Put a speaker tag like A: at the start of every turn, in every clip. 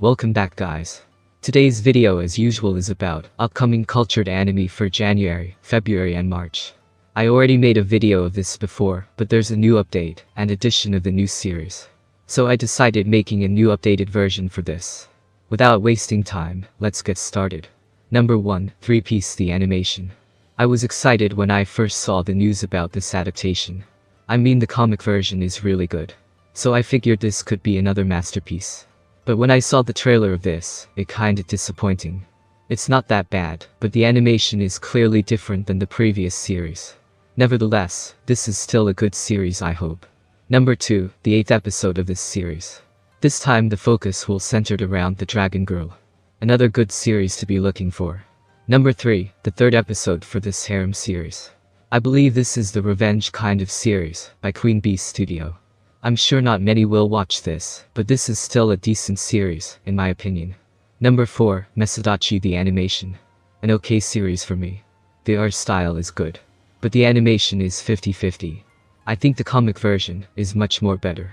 A: Welcome back guys. Today's video as usual is about upcoming cultured anime for January, February and March. I already made a video of this before, but there's a new update and addition of the new series. So I decided making a new updated version for this. Without wasting time, let's get started. Number 1, Three Piece the animation. I was excited when I first saw the news about this adaptation. I mean the comic version is really good. So I figured this could be another masterpiece. But when I saw the trailer of this, it kinda disappointing. It's not that bad, but the animation is clearly different than the previous series. Nevertheless, this is still a good series I hope. Number 2, the 8th episode of this series. This time the focus will centered around the Dragon Girl. Another good series to be looking for. Number 3, the 3rd episode for this Harem series. I believe this is the revenge kind of series, by Queen Bee Studio. I'm sure not many will watch this, but this is still a decent series, in my opinion. Number 4, Mesadachi the animation. An okay series for me. The art style is good. But the animation is 50-50. I think the comic version is much more better.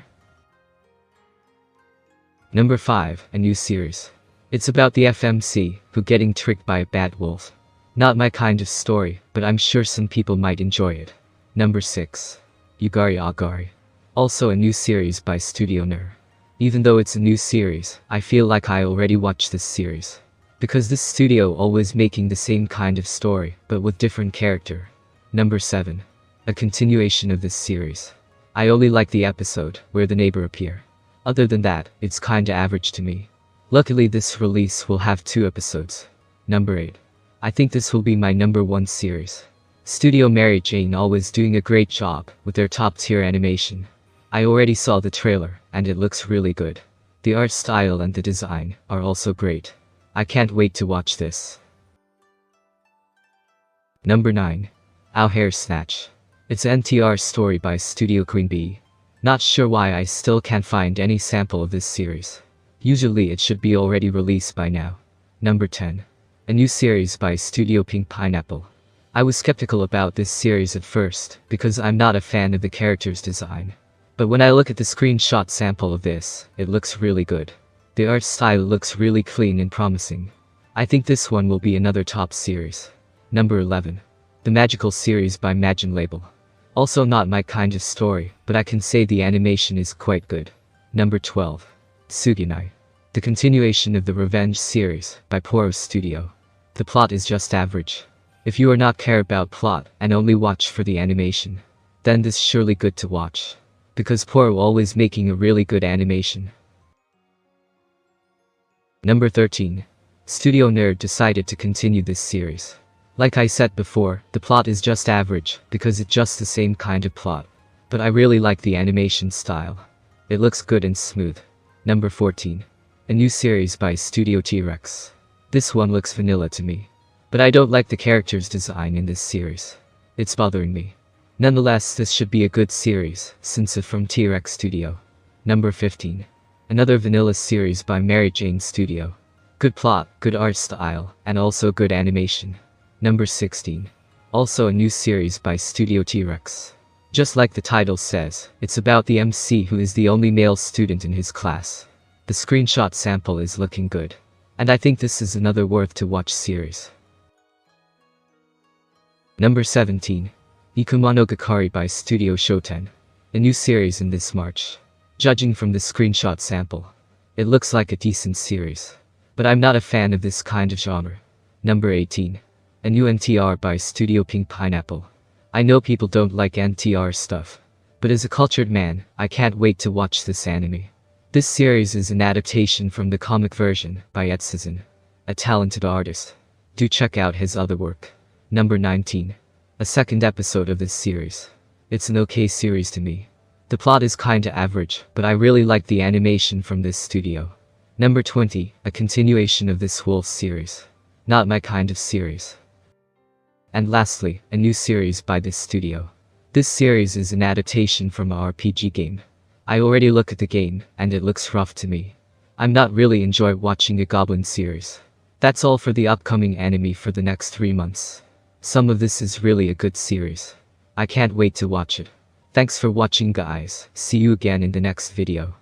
A: Number 5, a new series. It's about the FMC, who getting tricked by a bad wolf. Not my kind of story, but I'm sure some people might enjoy it. Number 6, Yugari Agari. Also a new series by Studio Ner. Even though it's a new series, I feel like I already watched this series. Because this studio always making the same kind of story, but with different character. Number 7, a continuation of this series. I only like the episode where the neighbor appear. Other than that, it's kinda average to me. Luckily this release will have 2 episodes. Number 8. I think this will be my number 1 series. Studio Mary Jane always doing a great job with their top tier animation. I already saw the trailer, and it looks really good. The art style and the design are also great. I can't wait to watch this. Number 9. Our Hair Snatch. It's an NTR story by Studio Queen Bee. Not sure why I still can't find any sample of this series. Usually it should be already released by now. Number 10. A new series by Studio Pink Pineapple. I was skeptical about this series at first, because I'm not a fan of the character's design. But when I look at the screenshot sample of this, it looks really good. The art style looks really clean and promising. I think this one will be another top series. Number 11. The Magical series by Majin Label. Also not my kind of story, but I can say the animation is quite good. Number 12. Suginai. The continuation of the Revenge series by Poro Studio. The plot is just average. If you are not care about plot and only watch for the animation, then this surely good to watch. Because Poro always making a really good animation. Number 13. Studio Nerd decided to continue this series. Like I said before, the plot is just average, because it's just the same kind of plot. But I really like the animation style. It looks good and smooth. Number 14. A new series by Studio T-Rex. This one looks vanilla to me. But I don't like the character's design in this series. It's bothering me. Nonetheless, this should be a good series, since it's from T-Rex Studio. Number 15. Another vanilla series by Mary Jane Studio. Good plot, good art style, and also good animation. Number 16. Also a new series by Studio T-Rex. Just like the title says, it's about the MC who is the only male student in his class. The screenshot sample is looking good. And I think this is another worth to watch series. Number 17. Ikumano Gakari by Studio Shoten. A new series in this March. Judging from the screenshot sample, it looks like a decent series. But I'm not a fan of this kind of genre. Number 18. A new NTR by Studio Pink Pineapple. I know people don't like NTR stuff. But as a cultured man, I can't wait to watch this anime. This series is an adaptation from the comic version by Etsuzan, a talented artist. Do check out his other work. Number 19. A 2nd episode of this series. It's an okay series to me. The plot is kinda average, but I really like the animation from this studio. Number 20. A continuation of this Wolf series. Not my kind of series. And lastly, a new series by this studio. This series is an adaptation from a RPG game. I already look at the game, and it looks rough to me. I'm not really enjoy watching a Goblin series. That's all for the upcoming anime for the next 3 months. Some of this is really a good series. I can't wait to watch it. Thanks for watching guys, see you again in the next video.